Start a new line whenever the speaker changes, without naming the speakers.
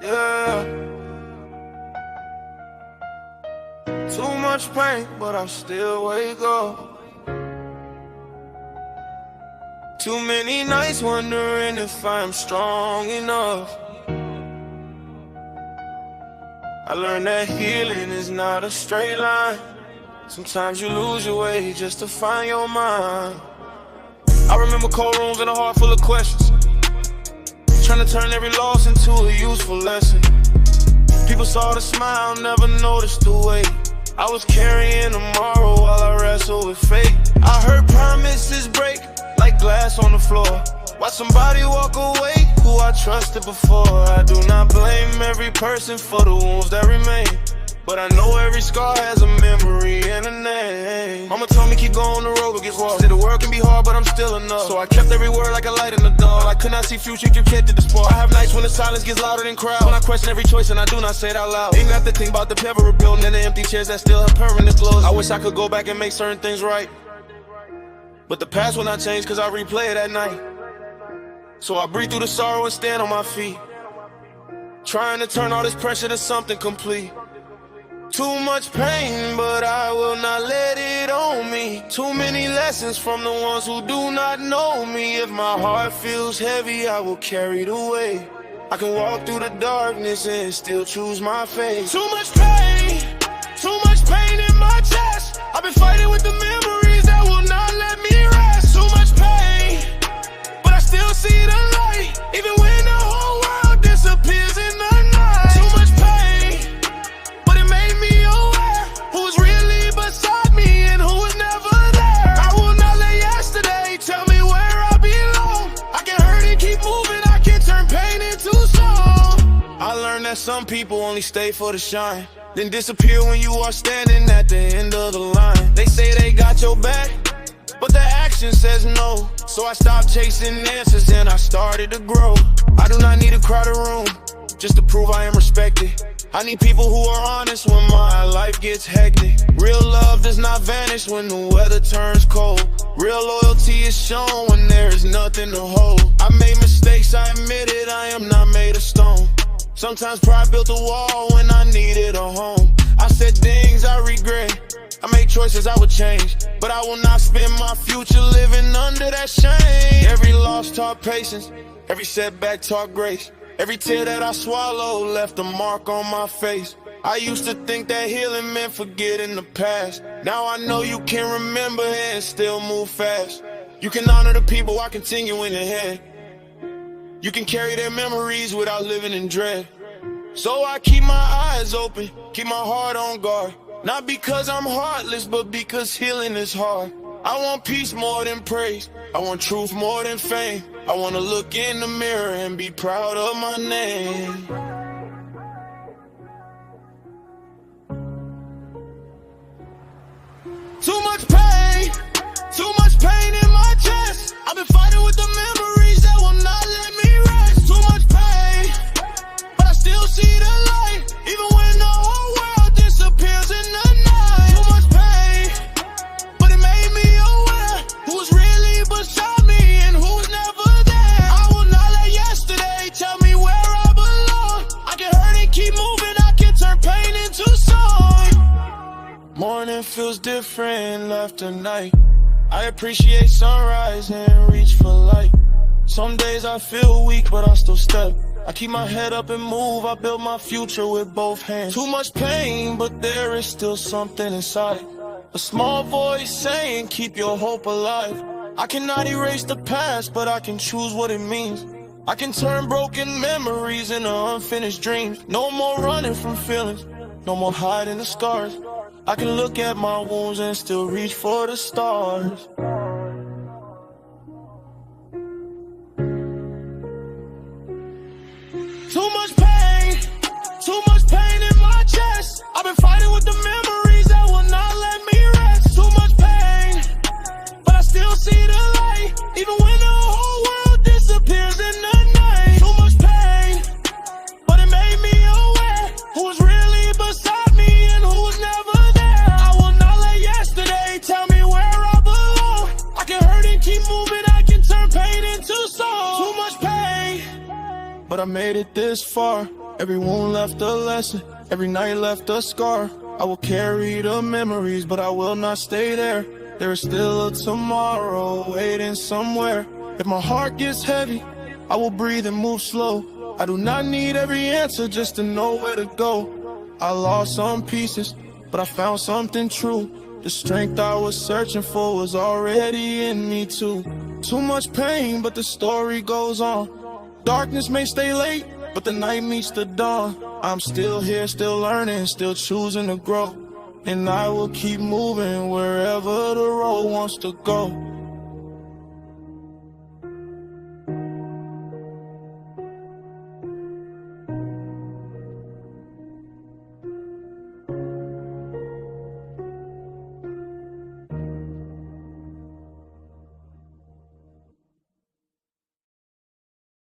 Yeah. Too much pain, but I still wake up. Too many nights wondering if I'm strong enough. I learned that healing is not a straight line. Sometimes you lose your way just to find your mind. I remember cold rooms and a heart full of questions, trying to turn every loss into a useful lesson. People saw the smile, never noticed the weight. I was carrying tomorrow while I wrestled with fate. I heard promises break like glass on the floor. Watch somebody walk away who I trusted before. I do not blame every person for the wounds that remain, but I know every scar has a memory and a name. Mama told me keep going, the road will get hard. Said the world can be hard, but I'm still enough. So I kept every word like a light in the dark. I could not see future, you kept it the spark. I have nights when the silence gets louder than crowds, when I question every choice and I do not say it out loud. Ain't got to think about the pebble rebuilding and the empty chairs that still have permanent clothes. I wish I could go back and make certain things right, but the past will not change cause I replay it at night. So I breathe through the sorrow and stand on my feet, trying to turn all this pressure to something complete. Too much pain, but I will not let it own me. Too many lessons from the ones who do not know me. If my heart feels heavy, I will carry the weight. I can walk through the darkness and still choose my fate. Too much pain in my chest. I've been fighting with the memories that will not let me rest. Too much pain, but I still see the light, even when the whole world disappears in the night. Too much pain, but it made me aware who's really beside me and who was never there. I will not let yesterday tell me where I belong. I can hurt and keep moving, I can turn pain into song. I learned that some people only stay for the shine, then disappear when you are standing at the end of the line. They say they got your back, but the action says no. So I stopped chasing answers and I started to grow. I do not need a crowded room just to prove I am respected. I need people who are honest when my life gets hectic. Real love does not vanish when the weather turns cold. Real loyalty is shown when there is nothing to hold. I made mistakes, I admit it, I am not made of stone. Sometimes pride built a wall when I needed a home. I said things I regret, I made choices I would change, but I will not spend my future living under that shame. Every loss taught patience, every setback taught grace. Every tear that I swallowed left a mark on my face. I used to think that healing meant forgetting the past. Now I know you can remember and still move fast. You can honor the people I continue in your head. You can carry their memories without living in dread. So I keep my eyes open, keep my heart on guard. Not because I'm heartless, but because healing is hard. I want peace more than praise, I want truth more than fame. I want to look in the mirror and be proud of my name. Too much pain in my chest. I've been fighting with the memories that will not let me rest. Too much pain, but I still see the light, even when the whole world disappears in the night. Too much pain, but it made me aware who was really beside me and who was never there. I will not let yesterday tell me where I belong. I can hurt and keep moving, I can turn pain into song. Morning feels different after night. I appreciate sunrise and reach for light. Some days I feel weak, but I still step. I keep my head up and move, I build my future with both hands. Too much pain, but there is still something inside. A small voice saying, keep your hope alive. I cannot erase the past, but I can choose what it means. I can turn broken memories into unfinished dreams. No more running from feelings, no more hiding the scars. I can look at my wounds and still reach for the stars. Too much pain in my chest. I've been fighting with the memories that will not let me rest. Too much pain, but I still see the light, even when the whole world disappears in the night. Too much pain, but it made me aware who was really beside me and who was never there. I will not let yesterday tell me where I belong. I can hurt and keep moving, I can turn pain into song. Too much pain, but I made it this far. Every wound left a lesson, every night left a scar. I will carry the memories, but I will not stay there. There is still a tomorrow waiting somewhere. If my heart gets heavy, I will breathe and move slow. I do not need every answer just to know where to go. I lost some pieces, but I found something true. The strength I was searching for was already in me too. Too much pain, but the story goes on. Darkness may stay late, but the night meets the dawn. I'm still here, still learning, still choosing to grow. And I will keep moving wherever the road wants to go.